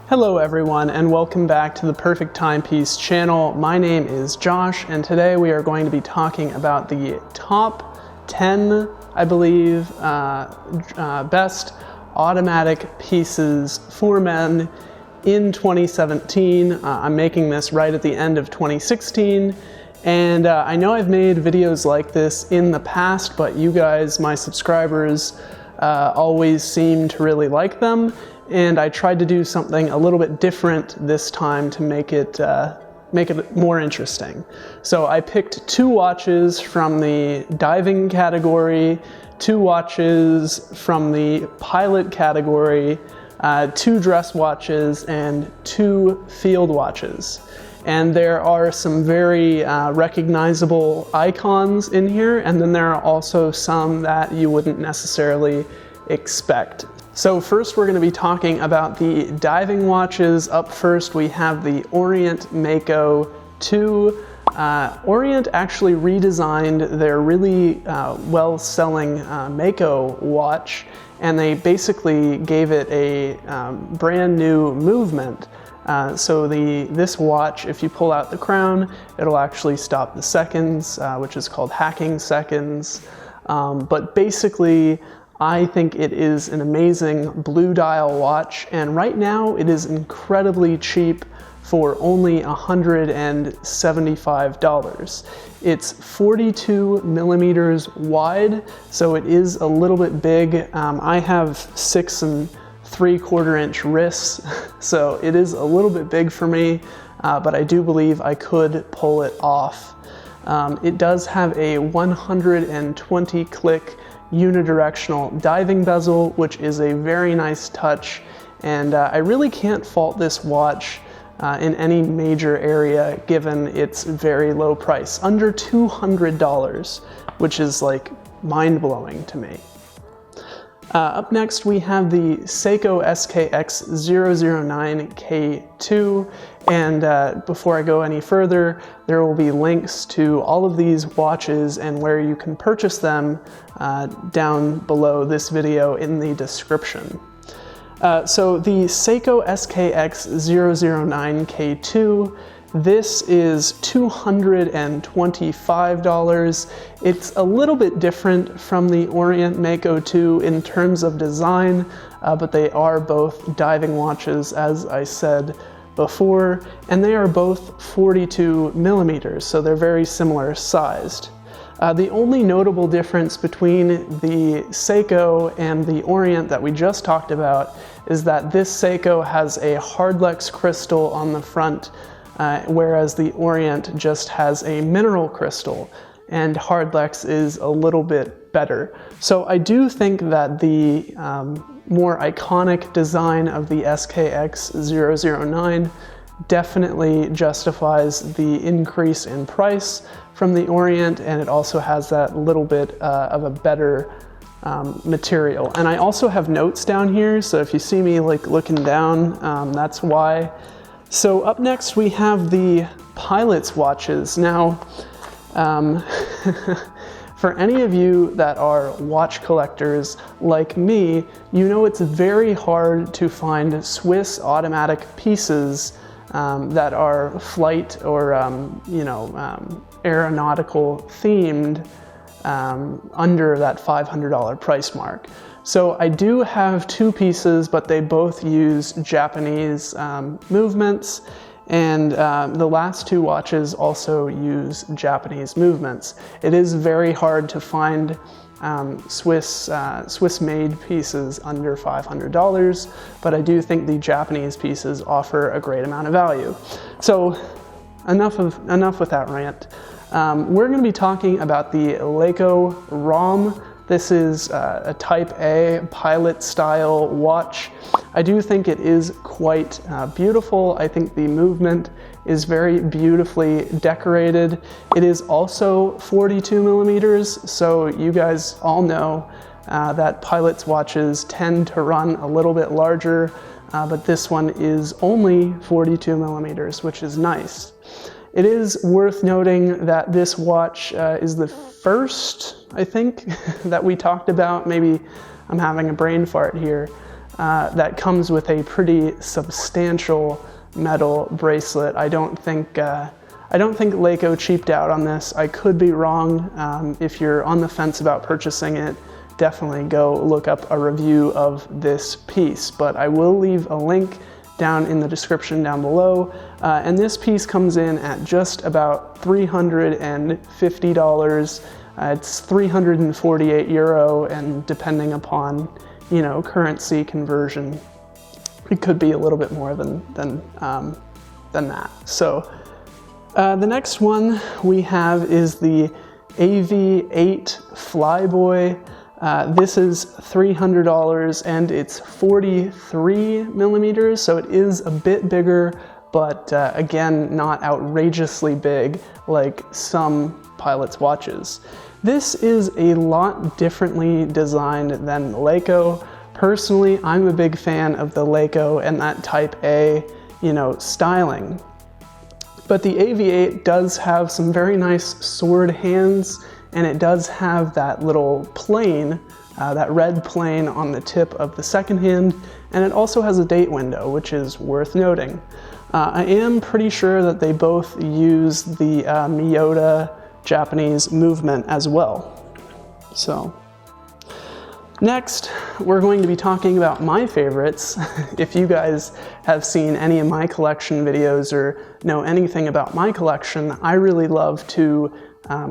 Hello everyone, and welcome back to the Perfect Timepiece channel. My name is Josh, and today we are going to be talking about the top 10, I believe, best automatic pieces for men in 2017. I'm making this right at the end of 2016, and I know I've made videos like this in the past, but you guys, my subscribers, always seem to really like them. And I tried to do something a little bit different this time to make it more interesting. So I picked 2 watches from the diving category, 2 watches from the pilot category, 2 dress watches, and 2 field watches. And there are some very recognizable icons in here, and then there are also some that you wouldn't necessarily expect. So first we're going to be talking about the diving watches. Up first we have the Orient Mako 2. Orient actually redesigned their really well-selling Mako watch, and they basically gave it a brand new movement. So this watch, if you pull out the crown, it'll actually stop the seconds, which is called hacking seconds. But basically, I think it is an amazing blue dial watch, and right now it is incredibly cheap for only $175. It's 42 millimeters wide, so it is a little bit big. I have 6 3/4 inch wrists, so it is a little bit big for me, but I do believe I could pull it off. It does have a 120 click unidirectional diving bezel, which is a very nice touch, and I really can't fault this watch in any major area given its very low price, under $200, which is like mind-blowing to me. Up next we have the Seco SKX 009 K2, and before I go any further, there will be links to all of these watches and where you can purchase them down below this video in the description. So the Seco SKX 009 K2, this is $225. It's a little bit different from the Orient Mako 2 in terms of design, but they are both diving watches, as I said before, and they are both 42 millimeters, so they're very similar sized. The only notable difference between the Seco and the Orient that we just talked about is that this Seco has a Hardlex crystal on the front, whereas the Orient just has a mineral crystal, and Hardlex is a little bit better. So I do think that the more iconic design of the SKX 009 definitely justifies the increase in price from the Orient, and it also has that little bit of a better material. And I also have notes down here, so if you see me like looking down, that's why. So up next we have the pilot's watches. Now, for any of you that are watch collectors like me, you know it's very hard to find Swiss automatic pieces that are flight or aeronautical themed under that $500 price mark. So I do have 2 pieces, but they both use Japanese movements, and the last 2 watches also use Japanese movements. It is very hard to find Swiss-made pieces under $500, but I do think the Japanese pieces offer a great amount of value. So enough with that rant. We're going to be talking about the Leico ROM. This is a Type A pilot style watch. I do think it is quite beautiful. I think the movement is very beautifully decorated. It is also 42 millimeters, so you guys all know that pilot's watches tend to run a little bit larger, but this one is only 42 millimeters, which is nice. It is worth noting that this watch is the first, I think, that we talked about. Maybe I'm having a brain fart here. that comes with a pretty substantial metal bracelet. I don't think Seco cheaped out on this. I could be wrong. If you're on the fence about purchasing it, definitely go look up a review of this piece, but I will leave a link down in the description down below. And this piece comes in at just about $350. It's 348 euro, and depending upon, you know, currency conversion, it could be a little bit more than that. So the next one we have is the AV8 Flyboy. This is $300 and it's 43 millimeters, so it is a bit bigger, but again, not outrageously big like some Pilot's watches. This is a lot differently designed than Seco. Personally, I'm a big fan of the Seco and that Type A, you know, styling. But the AV8 does have some very nice sword hands, and it does have that little plane, that red plane on the tip of the second hand, and it also has a date window, which is worth noting. I am pretty sure that they both use the Miyota Japanese movement as well. So next, we're going to be talking about my favorites. If you guys have seen any of my collection videos or know anything about my collection, I really love to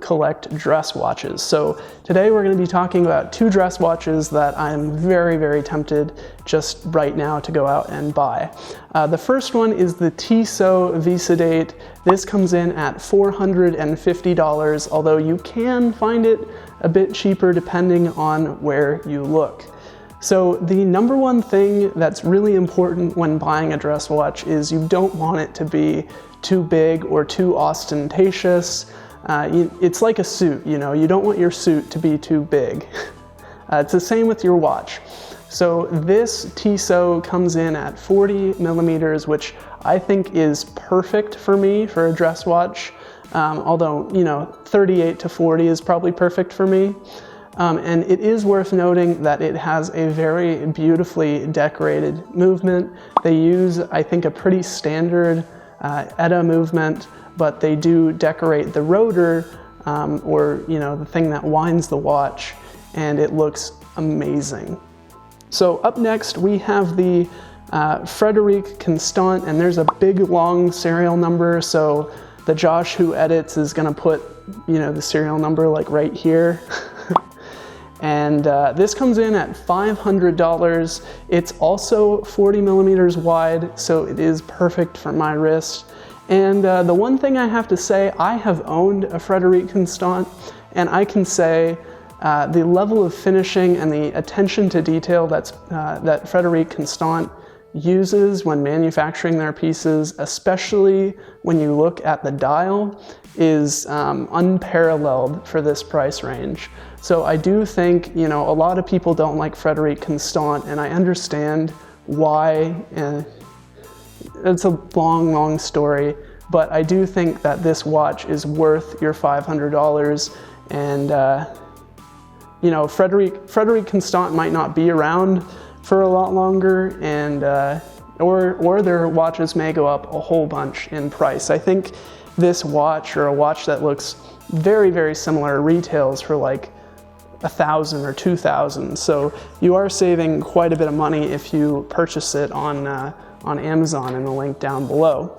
collect dress watches. So today we're going to be talking about two dress watches that I'm very, very tempted just right now to go out and buy. The first one is the TSo Visa Date. This comes in at $450, although you can find it a bit cheaper depending on where you look. So the number one thing that's really important when buying a dress watch is you don't want it to be too big or too ostentatious. It's like a suit, you know, you don't want your suit to be too big. It's the same with your watch. So this TSo comes in at 40 millimeters, which I think is perfect for me for a dress watch. Although, you know, 38 to 40 is probably perfect for me. And it is worth noting that it has a very beautifully decorated movement. They use, I think, a pretty standard ETA movement, but they do decorate the rotor, or, you know, the thing that winds the watch, and it looks amazing. So up next, we have the Fredrik Constant, and there's a big long serial number, so the Josh who edits is gonna put, you know, the serial number like right here. And this comes in at $500. It's also 40 millimeters wide, so it is perfect for my wrist. And the one thing I have to say, I have owned a Fredrik Constant, and I can say the level of finishing and the attention to detail that Fredrik Constant uses when manufacturing their pieces, especially when you look at the dial, is unparalleled for this price range. So I do think, you know, a lot of people don't like Fredrik Constant, and I understand why. It's a long, long story, but I do think that this watch is worth your $500. And you know, Fredrik Constant might not be around for a lot longer, and or their watches may go up a whole bunch in price. I think this watch, or a watch that looks very, very similar, retails for like $1,000 or $2,000. So you are saving quite a bit of money if you purchase it on Amazon, in the link down below.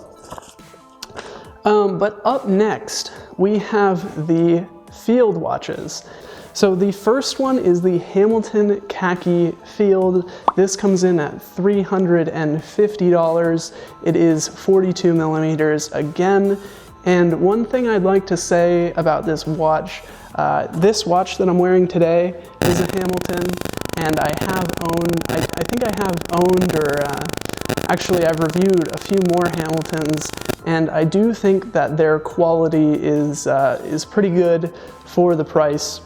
But up next, we have the field watches. So the first one is the Hamilton Kayi Field. This comes in at $350. It is 42 millimeters again. And one thing I'd like to say about this watch that I'm wearing today is a Hamilton, and I think I have owned, or actually I've reviewed a few more Hamiltons, and I do think that their quality is pretty good for the price,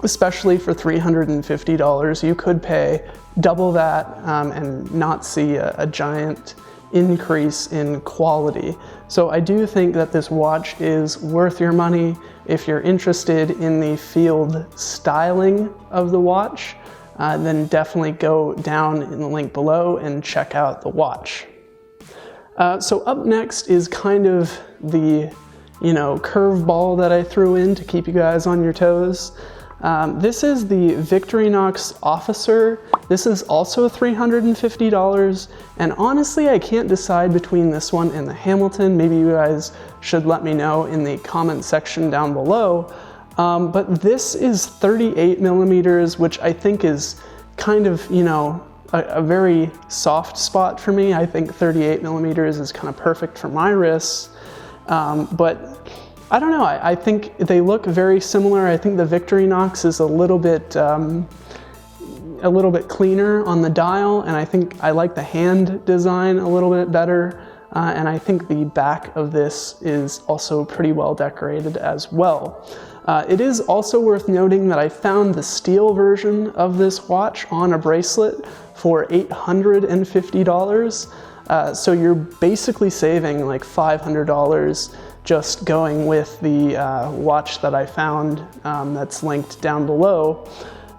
especially for $350. You could pay double that and not see a giant increase in quality. So I do think that this watch is worth your money if you're interested in the field styling of the watch. then definitely go down in the link below and check out the watch. So up next is kind of the, curveball that I threw in to keep you guys on your toes. This is the Victorinox Officer. This is also $350, and honestly I can't decide between this one and the Hamilton. Maybe you guys should let me know in the comment section down below. But this is 38 millimeters, which I think is kind of, a very soft spot for me. I think 38 millimeters is kind of perfect for my wrists. But I don't know, I think they look very similar. I think the Victorinox is a little bit cleaner on the dial, and I think I like the hand design a little bit better. And I think the back of this is also pretty well decorated as well. It is also worth noting that I found the steel version of this watch on a bracelet for $850. So you're basically saving like $500 just going with the watch that I found that's linked down below.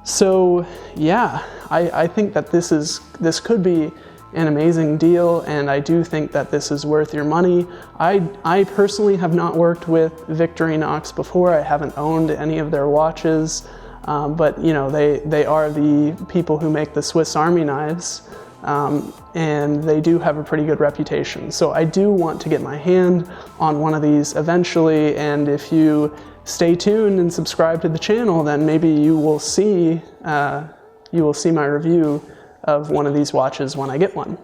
So yeah, I think that this could be an amazing deal, and I do think that this is worth your money. I personally have not worked with Victorinox before. I haven't owned any of their watches, but they are the people who make the Swiss Army knives, and they do have a pretty good reputation. So I do want to get my hand on one of these eventually, and if you stay tuned and subscribe to the channel, then maybe you will see my review of one of these watches when I get one.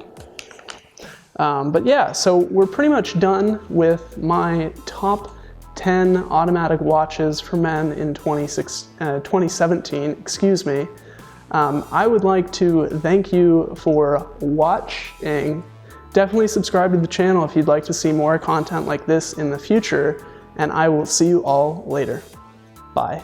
But yeah, so we're pretty much done with my top 10 automatic watches for men in 2017, excuse me. I would like to thank you for watching. Definitely subscribe to the channel if you'd like to see more content like this in the future, and I will see you all later. Bye.